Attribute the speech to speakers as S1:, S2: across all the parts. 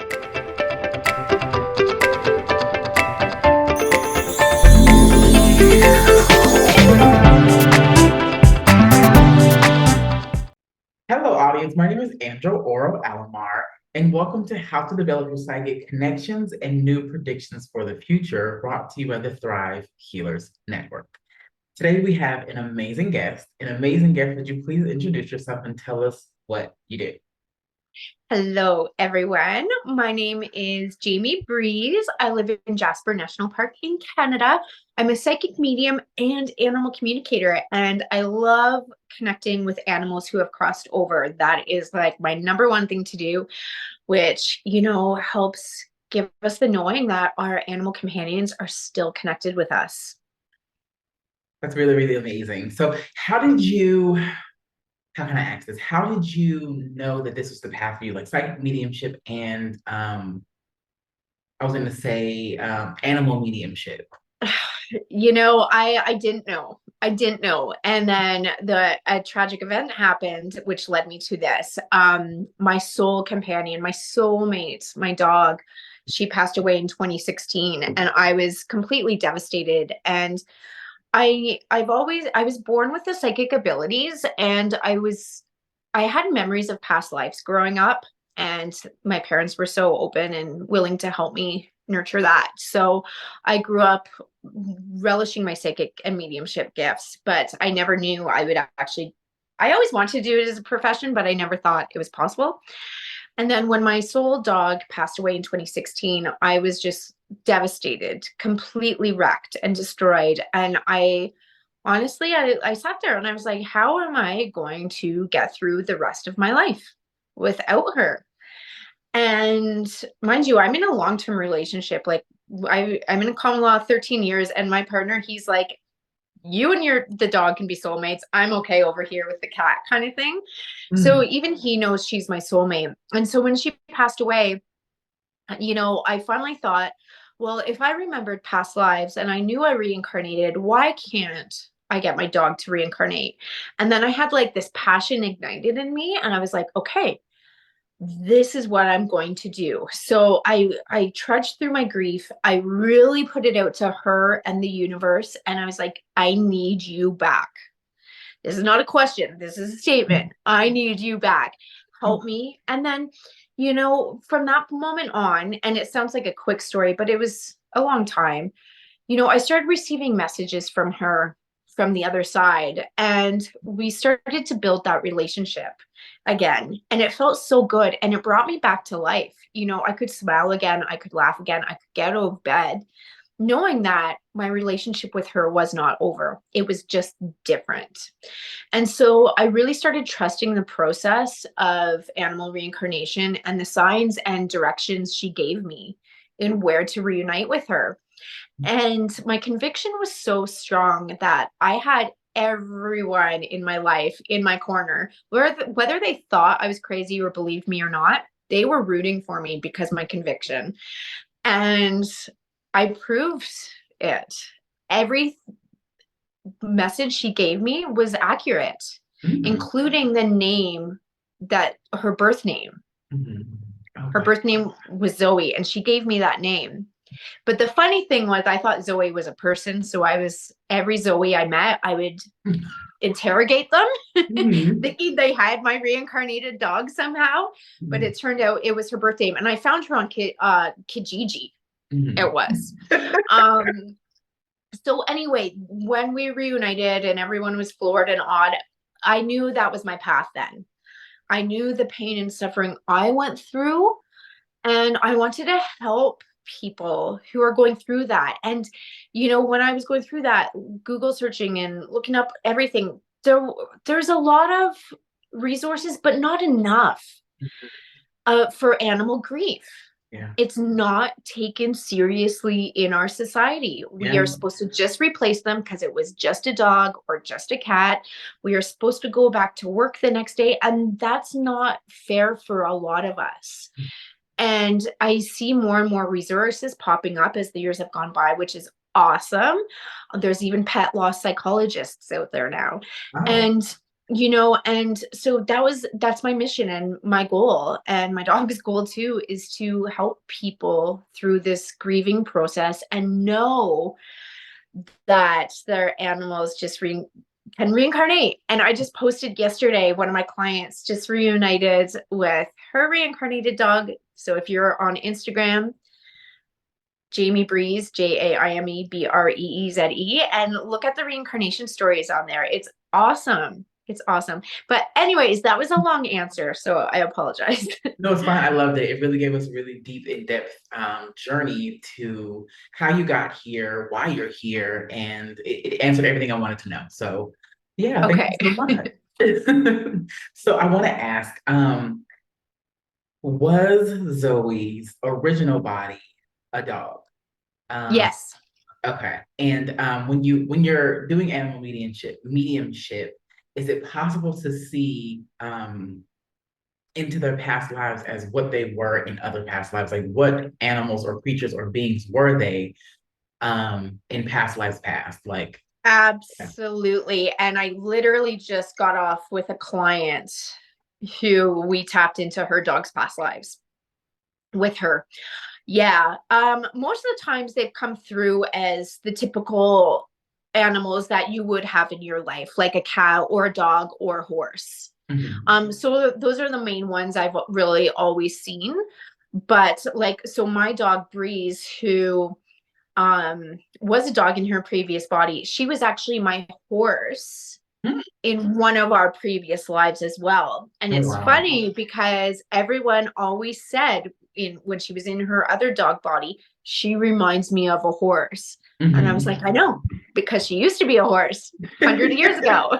S1: Hello, audience. My name is Andrew Oro Alomar, and welcome to How to Develop Your Psychic Connections and New Predictions for the Future, brought to you by the Thrive Healers Network. Today, we have an amazing guest. An amazing guest. Would you please introduce yourself and tell us what you do?
S2: Hello, everyone. My name is Jaime Breeze. I live in Jasper National Park in Canada. I'm a psychic medium and animal communicator, and I love connecting with animals who have crossed over. That is like my number one thing to do, which, helps give us the knowing that our animal companions are still connected with us.
S1: That's really, really amazing. So, how can I ask this? How did you know that this was the path for you, like psychic mediumship and I was going to say animal mediumship?
S2: I didn't know. I didn't know. And then a tragic event happened, which led me to this. My soul companion, my soulmate, my dog, she passed away in 2016, and I was completely devastated. And I was born with the psychic abilities, and I had memories of past lives growing up, and my parents were so open and willing to help me nurture that. So I grew up relishing my psychic and mediumship gifts, but I never knew I would actually, I always wanted to do it as a profession, but I never thought it was possible. And then when my soul dog passed away in 2016, I was just devastated, completely wrecked and destroyed. And I sat there and I was like, how am I going to get through the rest of my life without her? And mind you, I'm in a long-term relationship. Like I'm in a common law 13 years, and my partner, he's like, you and the dog can be soulmates. I'm okay over here with the cat kind of thing. So
S1: Mm.
S2: even he knows she's my soulmate. And so when she passed away, I finally thought, well, if I remembered past lives and I knew I reincarnated, why can't I get my dog to reincarnate? And then I had like this passion ignited in me, and I was like, okay, this is what I'm going to do. So I trudged through my grief. I really put it out to her and the universe, and I was like, I need you back. This is not a question. This is a statement. I need you back. Help me. And then, from that moment on, and it sounds like a quick story, but it was a long time, I started receiving messages from her from the other side, and we started to build that relationship again. And it felt so good. And it brought me back to life. I could smile again. I could laugh again. I could get out of bed knowing that my relationship with her was not over. It was just different. And so I really started trusting the process of animal reincarnation and the signs and directions she gave me in where to reunite with her. And my conviction was so strong that I had everyone in my life in my corner, whether they thought I was crazy or believed me or not, they were rooting for me because my conviction. And I proved it. Every message she gave me was accurate,
S1: Mm.
S2: including the name, that her birth name.
S1: Mhm. Oh
S2: Her
S1: my.
S2: birth name was Zoe, and she gave me that name. But the funny thing was, I thought Zoe was a person. So every Zoe I met, I would interrogate them,
S1: Mhm.
S2: thinking they had my reincarnated dog somehow. But
S1: Mhm.
S2: it turned out it was her birth name. And I found her on Kijiji. It
S1: Mhm.
S2: was. Um, so anyway, when we reunited and everyone was floored and awed, I knew that was my path then. I knew the pain and suffering I went through, and I wanted to help people who are going through that. And, when I was going through that, Google searching and looking up everything, there's a lot of resources, but not enough for animal grief.
S1: Yeah.
S2: It's not taken seriously in our society. We
S1: Yeah.
S2: are supposed to just replace them because it was just a dog or just a cat. We are supposed to go back to work the next day, and that's not fair for a lot of us. And I see more and more resources popping up as the years have gone by, which is awesome. There's even pet loss psychologists out there now.
S1: Oh.
S2: And And so that's my mission and my goal, and my dog's goal too, is to help people through this grieving process and know that their animals can reincarnate. And I just posted yesterday, one of my clients just reunited with her reincarnated dog. So if you're on Instagram, Jaime Breeze, JaimeBreeze, and look at the reincarnation stories on there. It's awesome. It's awesome. But anyways, that was a long answer, so I apologize.
S1: No, it's fine. I loved it. It really gave us a really deep, in-depth journey to how you got here, why you're here, and it answered everything I wanted to know. So, yeah, thank
S2: Okay.
S1: you so much. So, I want to ask, was Zoe's original body a dog? Um,
S2: Yes.
S1: okay. And when you're doing animal mediumship, is it possible to see into their past lives as what they were in other past lives? Like what animals or creatures or beings were they in past lives past? Like, yeah.
S2: Absolutely. And I literally just got off with a client who we tapped into her dog's past lives with her. Yeah. Most of the times they've come through as the typical animals that you would have in your life, like a cat or a dog or a horse.
S1: Mhm.
S2: So those are the main ones I've really always seen. But like, so my dog Breeze, who was a dog in her previous body, she was actually my horse
S1: Mm.
S2: in one of our previous lives as well. And
S1: Oh,
S2: it's
S1: wow.
S2: funny because everyone always said when she was in her other dog body, she reminds me of a horse. And I was
S1: Mhm.
S2: like, I know, because she used to be a horse 100 years ago.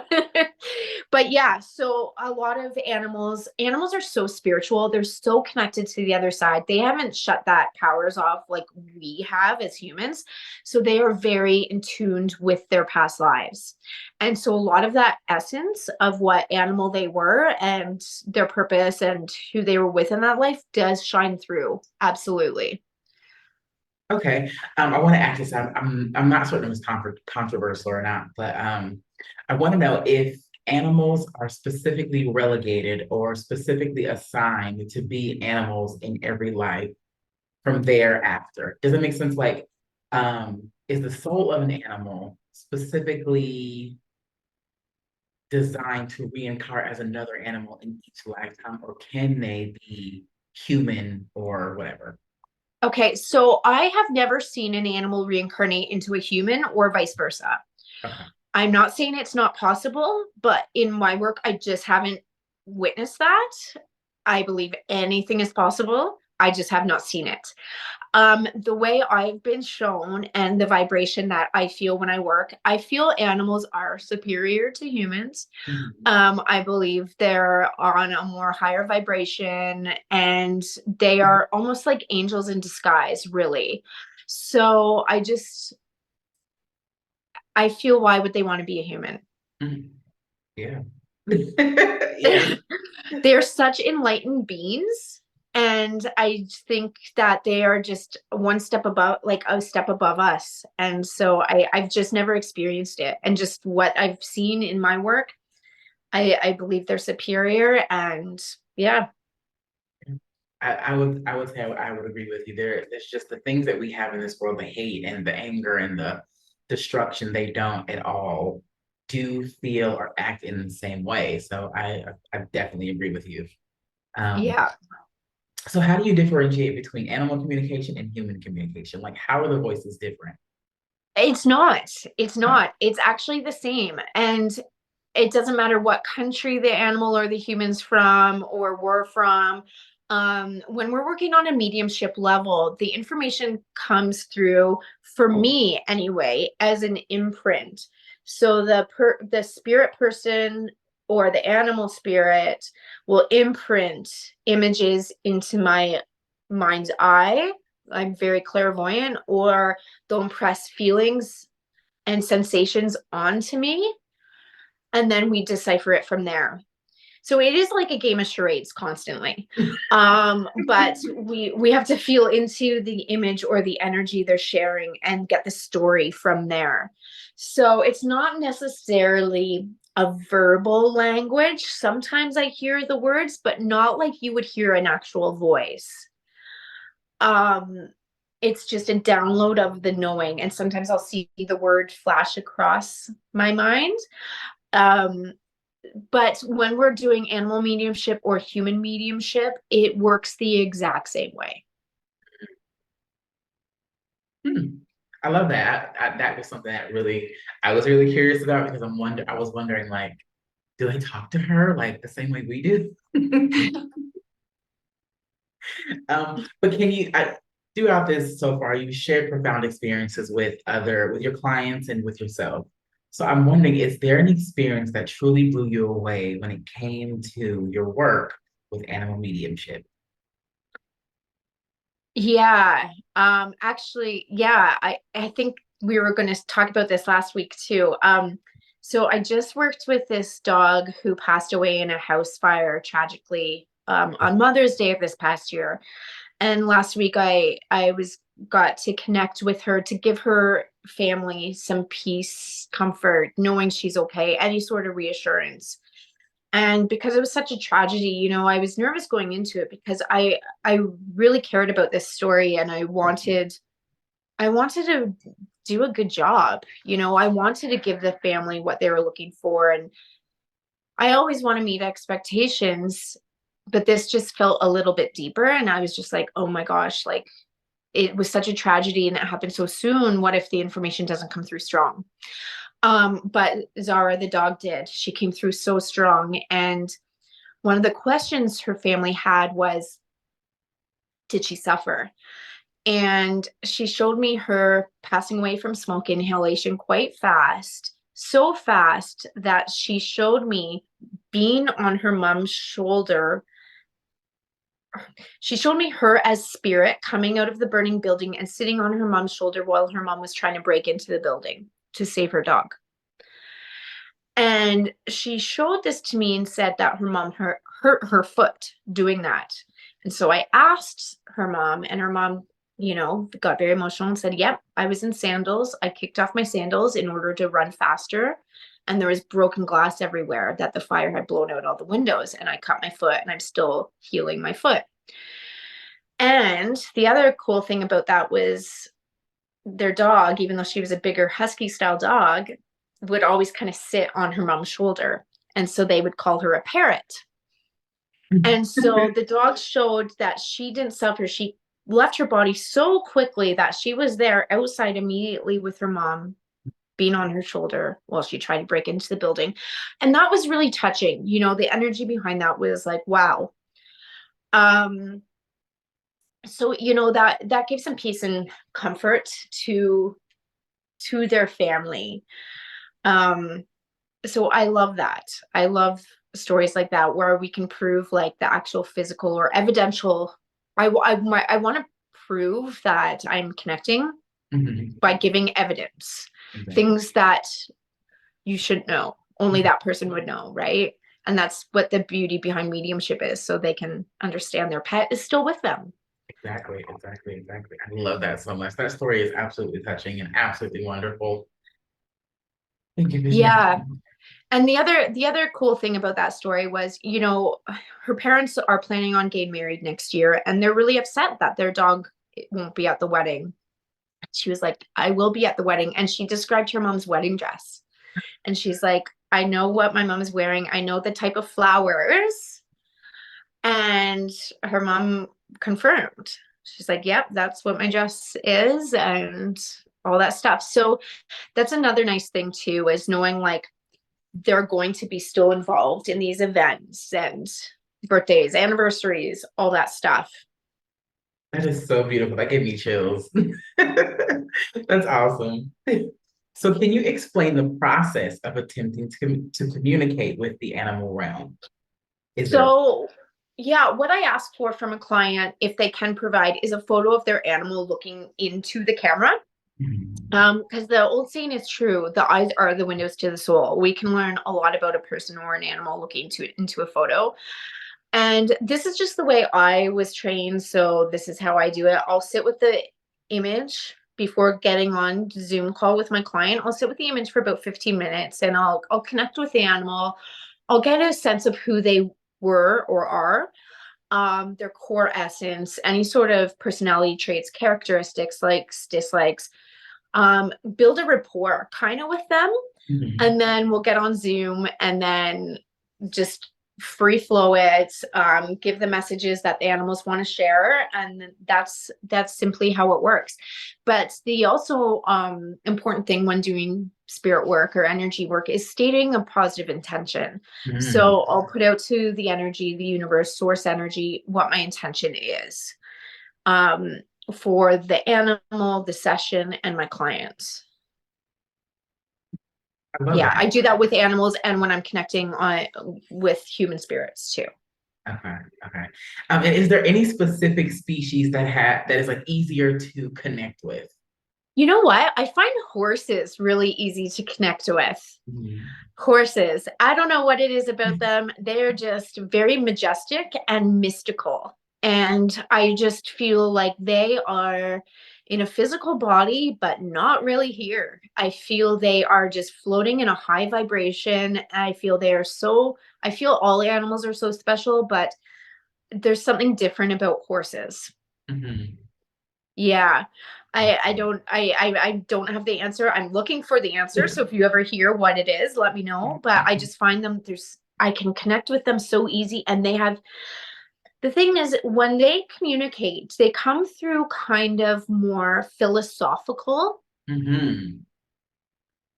S2: But yeah, so a lot of animals are so spiritual. They're so connected to the other side. They haven't shut that powers off like we have as humans. So they are very in tuned with their past lives. And so a lot of that essence of what animal they were and their purpose and who they were with in that life does shine through. Absolutely.
S1: Okay. I want to ask this. I'm not certain if it's controversial or not, but I want to know if animals are specifically relegated or specifically assigned to be animals in every life from thereafter. Does it make sense? Like, is the soul of an animal specifically designed to reincarnate as another animal in each lifetime, or can they be human or whatever?
S2: Okay, so I have never seen an animal reincarnate into a human or vice versa.
S1: Okay.
S2: I'm not saying it's not possible, but in my work, I just haven't witnessed that. I believe anything is possible. I just have not seen it. The way I've been shown and the vibration that I feel when I work, I feel animals are superior to humans.
S1: Mhm.
S2: I believe they're on a more higher vibration and they are almost like angels in disguise, really. So I feel, why would they want to be a human?
S1: Mhm. Yeah. Yeah.
S2: They're such enlightened beings. And I think that they are just one step above, like a step above us. And so I've just never experienced it. And just what I've seen in my work, I believe they're superior. And yeah,
S1: I would say I would agree with you. There's just the things that we have in this world, the hate and the anger and the destruction, they don't at all do feel or act in the same way. So I definitely agree with you. Um,
S2: yeah.
S1: so how do you differentiate between animal communication and human communication? Like how are the voices different?
S2: It's not. It's
S1: Oh,
S2: not. It's actually the same. And it doesn't matter what country the animal or the human's from or we're from. When we're working on a mediumship level, the information comes through, for me anyway, as an imprint. So the spirit person or the animal spirit will imprint images into my mind's eye. I'm very clairvoyant, or they'll impress feelings and sensations onto me, and then we decipher it from there. So it is like a game of charades constantly. But we have to feel into the image or the energy they're sharing and get the story from there. So it's not necessarily a verbal language. Sometimes I hear the words, but not like you would hear an actual voice. Um, it's just a download of the knowing, and sometimes I'll see the word flash across my mind. Um, but when we're doing animal mediumship or human mediumship, it works the exact same way.
S1: Hmm. I love that. That was something that I was really curious about because I was wondering like, do they talk to her like the same way we do? But throughout this so far, you've shared profound experiences with your clients and with yourself. So I'm wondering, is there an experience that truly blew you away when it came to your work with animal mediumship?
S2: Yeah. Actually, yeah, I think we were going to talk about this last week too. So I just worked with this dog who passed away in a house fire tragically on Mother's Day of this past year. And last week I was got to connect with her to give her family some peace, comfort, knowing she's okay, any sort of reassurance. And because it was such a tragedy, I was nervous going into it because I really cared about this story, and I wanted to do a good job. I wanted to give the family what they were looking for, and I always want to meet expectations, but this just felt a little bit deeper, and I was just like, "Oh my gosh, like it was such a tragedy and it happened so soon. What if the information doesn't come through strong?" But Zara, the dog, did. She came through so strong, and one of the questions her family had was, did she suffer? And she showed me her passing away from smoke inhalation quite fast, so fast that she showed me being on her mom's shoulder. She showed me her as spirit coming out of the burning building and sitting on her mom's shoulder while her mom was trying to break into the building to save her dog. And she showed this to me and said that her mom hurt her foot doing that. And so I asked her mom, and her mom, got very emotional and said, "Yep, I was in sandals. I kicked off my sandals in order to run faster. And there was broken glass everywhere that the fire had blown out all the windows. And I cut my foot, and I'm still healing my foot." And the other cool thing about that was their dog, even though she was a bigger husky style dog, would always kind of sit on her mom's shoulder. And so they would call her a parrot. And so the dog showed that she didn't suffer. She left her body so quickly that she was there outside immediately with her mom being on her shoulder while she tried to break into the building. And that was really touching. The energy behind that was like, wow. So that gives some peace and comfort to their family. um so I love that. I love stories like that where we can prove like the actual physical or evidential. I want to prove that I'm connecting
S1: Mhm.
S2: by giving evidence,
S1: Exactly.
S2: things that you should know, only that person would know, right? And that's what the beauty behind mediumship is, so they can understand their pet is still with them.
S1: Exactly, exactly, exactly. I love that so much. That story is absolutely touching and absolutely wonderful. Thank you for
S2: Yeah.
S1: sharing.
S2: And the other cool thing about that story was, her parents are planning on getting married next year, and they're really upset that their dog won't be at the wedding. She was like, "I will be at the wedding." And she described her mom's wedding dress. And she's like, "I know what my mom is wearing. I know the type of flowers." And her mom confirmed. She's like, "Yep, that's what my dress is," and all that stuff. So that's another nice thing too, is knowing like they're going to be still involved in these events and birthdays, anniversaries, all that stuff.
S1: That is so beautiful. That gave me chills. That's awesome. So, can you explain the process of attempting to communicate with the animal realm? Is there a
S2: So, yeah, what I ask for from a client, if they can provide, is a photo of their animal looking into the camera.
S1: Mhm.
S2: Because the old saying is true, the eyes are the windows to the soul. We can learn a lot about a person or an animal looking into a photo. And this is just the way I was trained. So this is how I do it. I'll sit with the image before getting on Zoom call with my client, I'll sit with the image for about 15 minutes and I'll connect with the animal. I'll get a sense of who they were or are, their core essence, any sort of personality traits, characteristics, likes, dislikes, build a rapport kind of with them.
S1: Mhm.
S2: And then we'll get on Zoom and then just free flow it, give the messages that the animals want to share, and that's simply how it works. But the also important thing when doing spirit work or energy work is stating a positive intention.
S1: Mhm.
S2: So I'll put out to the energy, the universe, source energy, what my intention is, um, for the animal, the session, and my clients.
S1: I love
S2: Yeah,
S1: that.
S2: I do that with animals and when I'm connecting on with human spirits too.
S1: Okay, okay. And is there any specific species that is like easier to connect with?
S2: You know what? I find horses really easy to connect with.
S1: Mhm.
S2: Horses, I don't know what it is about them. They're just very majestic and mystical. And I just feel like they are in a physical body, but not really here. I feel they are just floating in a high vibration. I feel they are so, I feel all animals are so special, but there's something different about horses.
S1: Mhm.
S2: Yeah. I
S1: Okay.
S2: don't I don't have the answer. I'm looking for the answer. So if you ever hear what it is, let me know. But I just find them there's I can connect with them so easy and they have the thing is when they communicate, they come through kind of more philosophical,
S1: Mhm.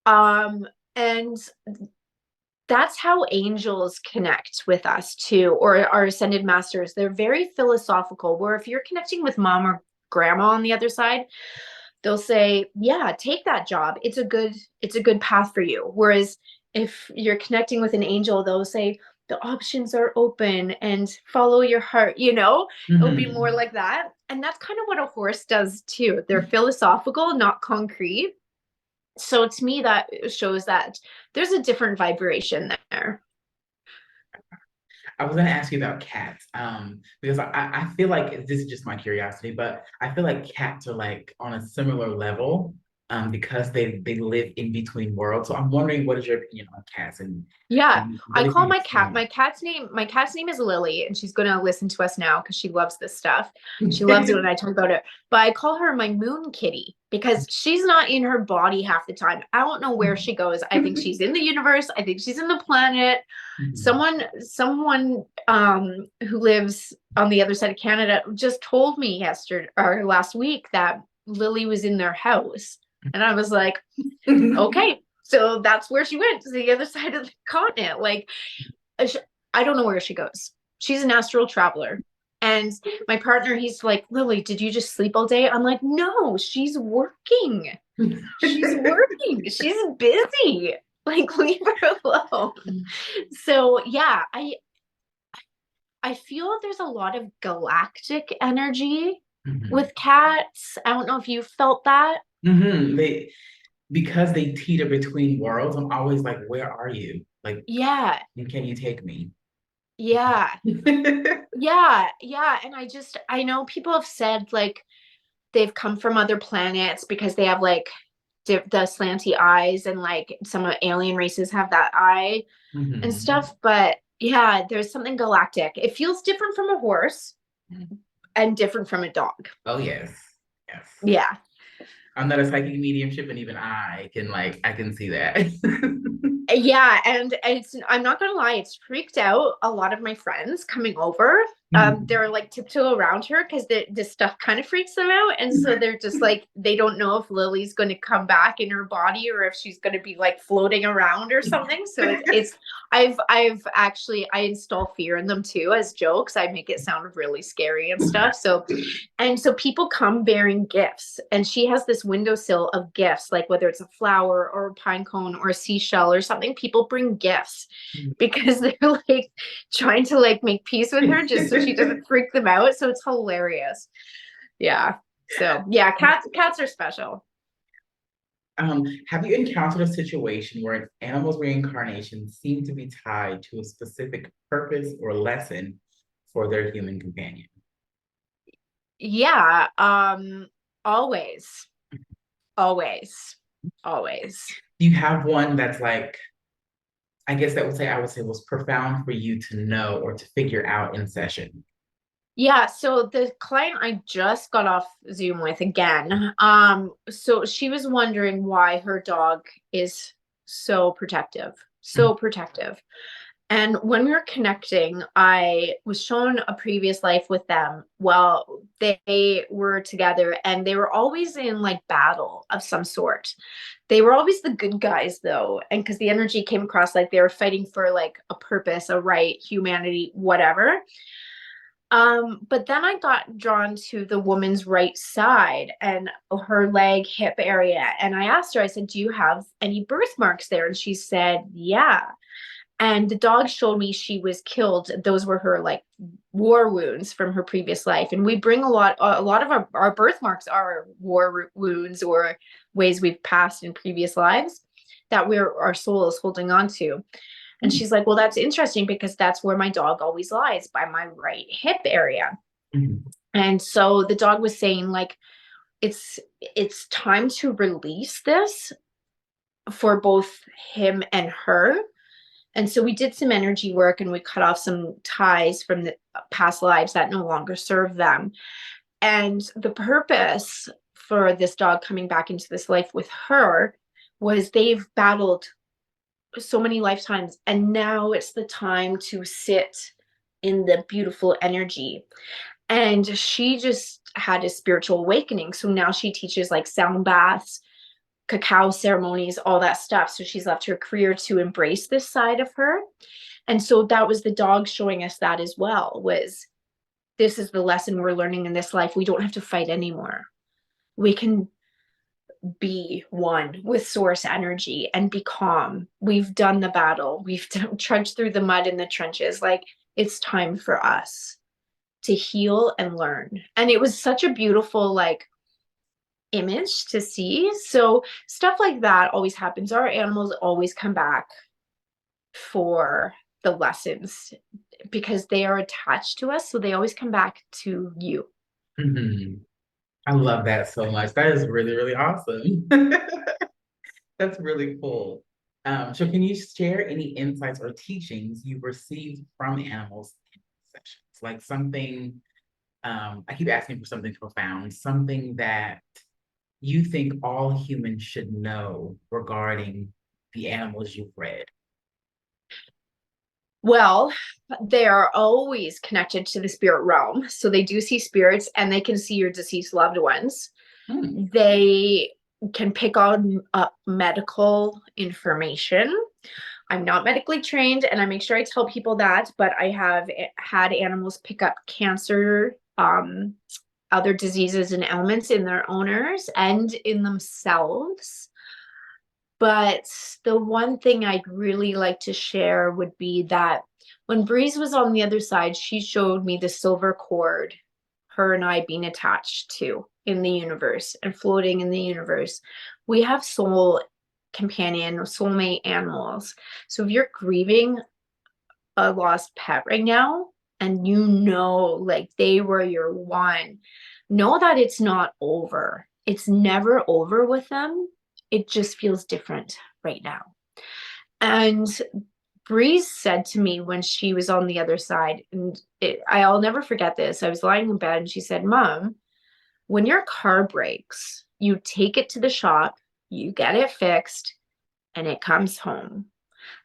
S2: um and that's how angels connect with us too, or our ascended masters. They're very philosophical, where if you're connecting with mom or grandma on the other side, they'll say, yeah, take that job, it's a good path for you. Whereas if you're connecting with an angel, they'll say the options are open and follow your heart, it'll be more
S1: Mhm.
S2: like that. And that's kind of what a horse does too. They're philosophical, not concrete. So to me that shows that there's a different vibration there.
S1: I was going to ask you about cats, because I feel like this is just my curiosity, but I feel like cats are like on a similar level, because they live in between worlds. So I'm wondering, what is your opinion on cats,
S2: Yeah,
S1: and
S2: I
S1: what if
S2: call
S1: you
S2: my cat
S1: explain
S2: my cat's name is Lily, and she's gonna listen to us now because she loves this stuff. She loves it
S1: it?
S2: when I talk about it. But I call her my moon kitty because she's not in her body half the time. I don't know where she goes. I think she's in the universe. I think she's in the planet.
S1: Mhm.
S2: Someone who lives on the other side of Canada just told me yesterday or last week that Lily was in their house. And I was like, okay, so that's where she went, to the other side of the continent. Like, I don't know where she goes. She's an astral traveler. And my partner, he's like, Lily, did you just sleep all day? I'm like, no, she's working. She's working. She's busy. Like, leave her alone. So yeah, I feel there's a lot of galactic energy
S1: Mhm.
S2: with cats. I don't know if you felt that.
S1: Mhm. Because they teeter between worlds, I'm always like, where are you? Like,
S2: Yeah,
S1: and can you take me?
S2: yeah. Yeah. And I know people have said like they've come from other planets because they have like the slanty eyes and like some alien races have that eye and
S1: Mhm.
S2: stuff. But yeah, there's something galactic. It feels different from a horse and different from a dog.
S1: Oh yes, yes.
S2: Yeah.
S1: I'm not a psychic mediumship, and even I can see that.
S2: Yeah, and I'm not gonna lie, it's freaked out a lot of my friends coming over.
S1: Mhm.
S2: They're like tiptoe around her because this stuff kind of freaks them out, and so they're just like they don't know if Lily's going to come back in her body or if she's going to be like floating around or something. So it's I've actually I install fear in them too as jokes. I make it sound really scary and stuff. So people come bearing gifts, and she has this windowsill of gifts, like whether it's a flower or a pine cone or a seashell or something. People bring gifts because they're like trying to like make peace with her just so she doesn't freak them out. So it's hilarious. Yeah. So yeah, cats are special.
S1: Have you encountered a situation where an animal's reincarnation seemed to be tied to a specific purpose or lesson for their human companion?
S2: Yeah. Always. Always, always.
S1: Do you have one that's like, I guess that would say, I would say was profound for you to know or to figure out in session?
S2: Yeah, so the client I just got off Zoom with again, so she was wondering why her dog is so protective, so protective. And when we were connecting, I was shown a previous life with them. Well, they were together and they were always in like battle of some sort. They were always the good guys though. And because the energy came across like they were fighting for like a purpose, a right, humanity, whatever. But then I got drawn to the woman's right side and her leg, hip area. And I asked her, I said, do you have any birthmarks there? And she said, yeah. And the dog showed me she was killed. Those were her like war wounds from her previous life. And we bring a lot of our birthmarks are war wounds or ways we've passed in previous lives that our soul is holding on to. And she's like, well, that's interesting because that's where my dog always lies, by my right hip area.
S1: Mhm.
S2: And so the dog was saying, like, it's time to release this for both him and her. And so we did some energy work and we cut off some ties from the past lives that no longer serve them. And the purpose for this dog coming back into this life with her was they've battled so many lifetimes and now it's the time to sit in the beautiful energy. And she just had a spiritual awakening, so now she teaches like sound baths, cacao ceremonies, all that stuff. So she's left her career to embrace this side of her. And so that was the dog showing us that as well, was this is the lesson we're learning in this life. We don't have to fight anymore. We can be one with source energy and be calm. We've done the battle. We've trudged through the mud in the trenches. Like, it's time for us to heal and learn. And it was such a beautiful like image to see. So stuff like that always happens. Our animals always come back for the lessons because they are attached to us. So they always come back to you.
S1: Mhm. I love that so much. That is really, really awesome. That's really cool. So can you share any insights or teachings you've received from animals in sessions? Like something, I keep asking for something profound, something that you think all humans should know regarding the animals you've read.
S2: Well, they are always connected to the spirit realm. So they do see spirits and they can see your deceased loved ones.
S1: Hmm.
S2: They can pick on up medical information. I'm not medically trained and I make sure I tell people that, but I have had animals pick up cancer, other diseases and ailments in their owners and in themselves. But the one thing I'd really like to share would be that when Breeze was on the other side, she showed me the silver cord, her and I being attached to in the universe and floating in the universe. We have soul companion, soulmate animals. So if you're grieving a lost pet right now and you know like they were your one, know that it's not over. It's never over with them. It just feels different right now. And Breeze said to me when she was on the other side, and I'll never forget this. I was lying in bed and she said, Mom, when your car breaks, you take it to the shop, you get it fixed, and it comes home.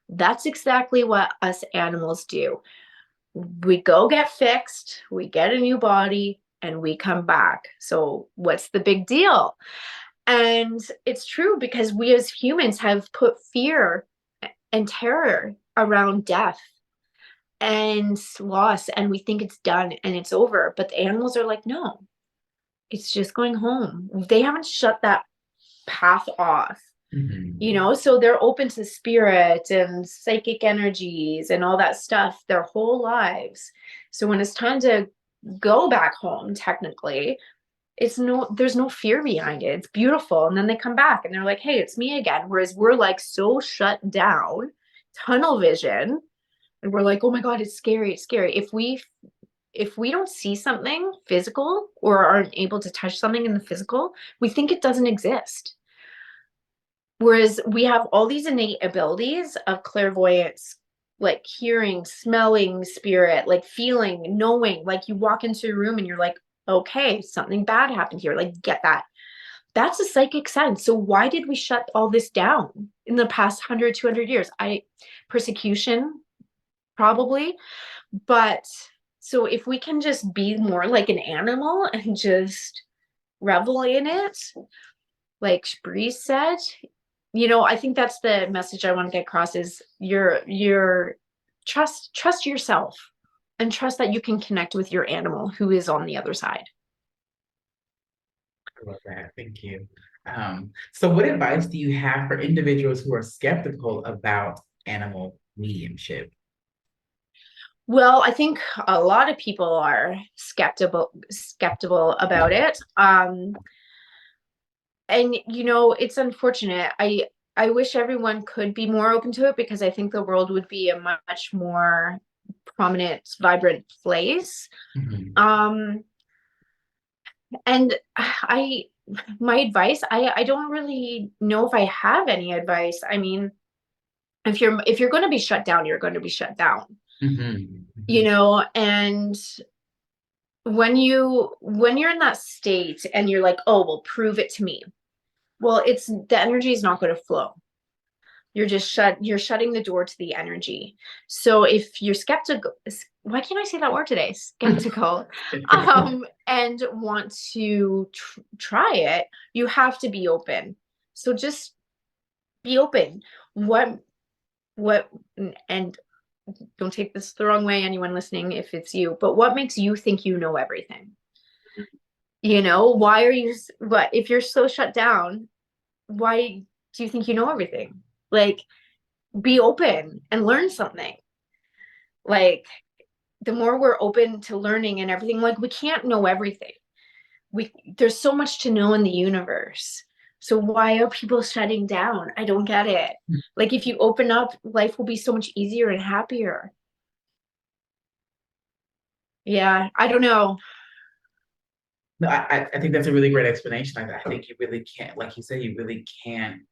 S2: That's exactly what us animals do. We go get fixed, we get a new body, and we come back. So, what's the big deal? And it's true because we as humans have put fear and terror around death and loss, and we think it's done and it's over. But the animals are like, no, it's just going home. They haven't shut that path off.
S1: Mhm.
S2: So they're open to spirit and psychic energies and all that stuff their whole lives. So when it's time to go back home, technically, there's no fear behind it. It's beautiful. And then they come back and they're like, hey, it's me again. Whereas we're like so shut down, tunnel vision, and we're like, oh my God, it's scary, it's scary. If we don't see something physical or aren't able to touch something in the physical, we think it doesn't exist. Whereas we have all these innate abilities of clairvoyance, like hearing, smelling, spirit, like feeling, knowing, like you walk into a room and you're like, okay, something bad happened here. Like, get that. That's a psychic sense. So why did we shut all this down in the past 100, 200 years? Persecution, probably. But so if we can just be more like an animal and just revel in it, like Breeze said, I think that's the message I want to get across is your trust yourself and trust that you can connect with your animal who is on the other side.
S1: I love that. Thank you. So what advice do you have for individuals who are skeptical about animal mediumship?
S2: Well, I think a lot of people are skeptical about it. And it's unfortunate. I wish everyone could be more open to it because I think the world would be a much more prominent, vibrant place.
S1: Mhm.
S2: Um, and my advice, I don't really know if I have any advice. I mean, if you're going to be shut down, you're going to be shut down,
S1: Mhm. Mhm.
S2: and when you're in that state and you're like, oh, well, prove it to me. Well, it's the energy is not going to flow. You're shutting the door to the energy. So if you're skeptical, why can't I say that word today? Skeptical, and want to try it, you have to be open. So just be open. What and don't take this the wrong way, anyone listening, if it's you, but what makes you think you know everything? Why are you, what, if you're so shut down, why do you think you know everything? Like, be open and learn something. Like, the more we're open to learning and everything, like, we can't know everything. There's so much to know in the universe. So why are people shutting down? I don't get it. Like, if you open up, life will be so much easier and happier. Yeah, I don't know.
S1: No, I think that's a really great explanation. I think you really can't, like you said, you really can't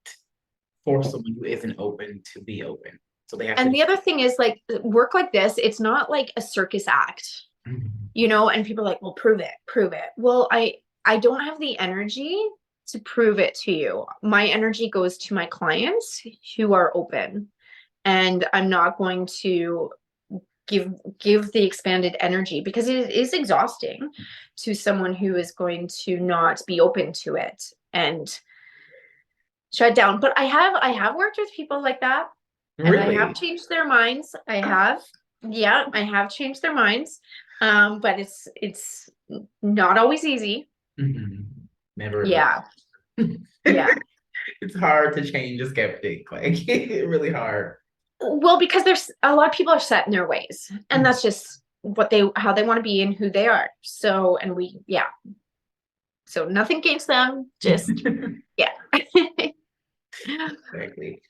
S1: force someone who isn't open to be open. So they have
S2: And
S1: to.
S2: the other thing is, like, work like this, it's not like a circus act,
S1: Mhm.
S2: and people are like, well, prove it, prove it. Well, I don't have the energy to prove it to you. My energy goes to my clients who are open, and I'm not going to give the expanded energy because it is exhausting to someone who is going to not be open to it and shut down. But I have worked with people like that, and I have
S1: Really?
S2: changed their minds. Yeah, I have changed their minds. But it's not always easy.
S1: Mhm. Never is.
S2: Yeah, yeah.
S1: It's hard to change a skeptic. Like really hard.
S2: Well, because there's a lot of people are set in their ways, and
S1: Mhm.
S2: that's just how they want to be and who they are. So, and yeah. So nothing against them, just yeah.
S1: Exactly.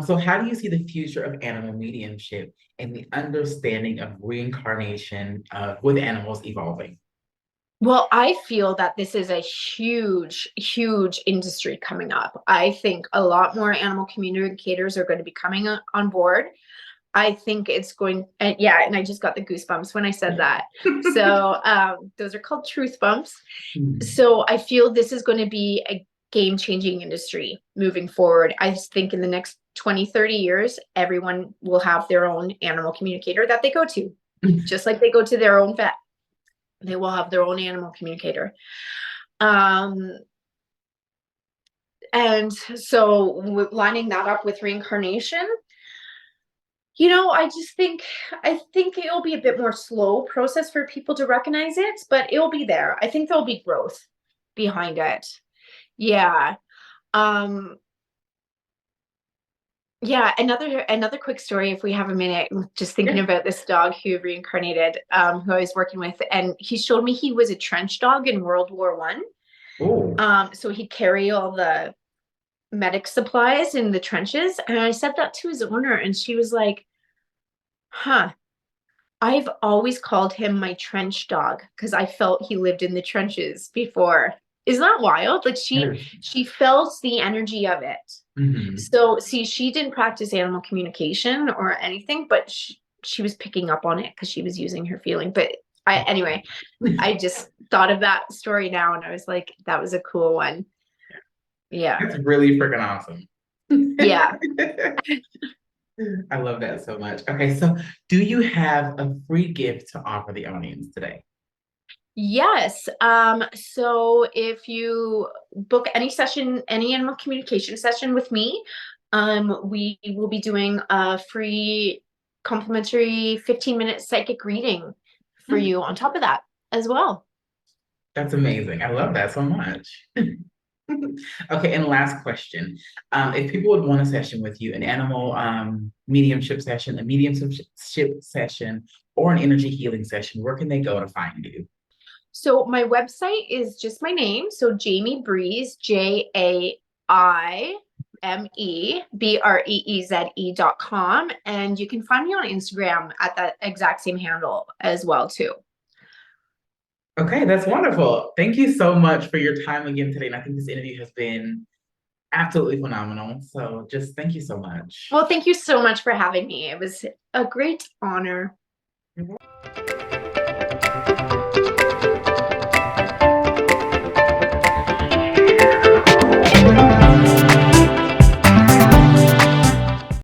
S1: So how do you see the future of animal mediumship and the understanding of reincarnation with animals evolving?
S2: Well, I feel that this is a huge, huge industry coming up. I think a lot more animal communicators are going to be coming on board. I think it's going, and yeah, and I just got the goosebumps when I said that. So those are called truth bumps.
S1: Mhm.
S2: So I feel this is going to be a game-changing industry moving forward. I think in the next 20, 30 years, everyone will have their own animal communicator that they go to, just like they go to their own vet. They will have their own animal communicator. Um, and so lining that up with reincarnation, I think it'll be a bit more slow process for people to recognize it, but it'll be there. I think there'll be growth behind it. Yeah. Um, yeah, another quick story if we have a minute, just thinking
S1: Yeah.
S2: about this dog who reincarnated, who I was working with, and he showed me he was a trench dog in World War I.
S1: Oh.
S2: So he'd carry all the medic supplies in the trenches. And I said that to his owner, and she was like, huh, I've always called him my trench dog because I felt he lived in the trenches before. Isn't that wild? Like
S1: Yes.
S2: she felt the energy of it.
S1: Mhm.
S2: So, see, she didn't practice animal communication or anything, but she was picking up on it because she was using her feeling. But anyway, I just thought of that story now and I was like, that was a cool one. Yeah.
S1: That's really freaking awesome.
S2: Yeah.
S1: I love that so much. Okay, so do you have a free gift to offer the audience today?
S2: Yes. So if you book any session, any animal communication session with me, we will be doing a free complimentary 15-minute psychic reading for you on top of that as well.
S1: That's amazing. I love that so much. Okay, and last question. If people would want a session with you, an animal mediumship session, a mediumship session, or an energy healing session, where can they go to find you?
S2: So my website is just my name. So Jaime Breeze, JAIMEBREEZE.com. And you can find me on Instagram at that exact same handle as well, too.
S1: Okay, that's wonderful. Thank you so much for your time again today. And I think this interview has been absolutely phenomenal. So just thank you so much.
S2: Well, thank you so much for having me. It was a great honor.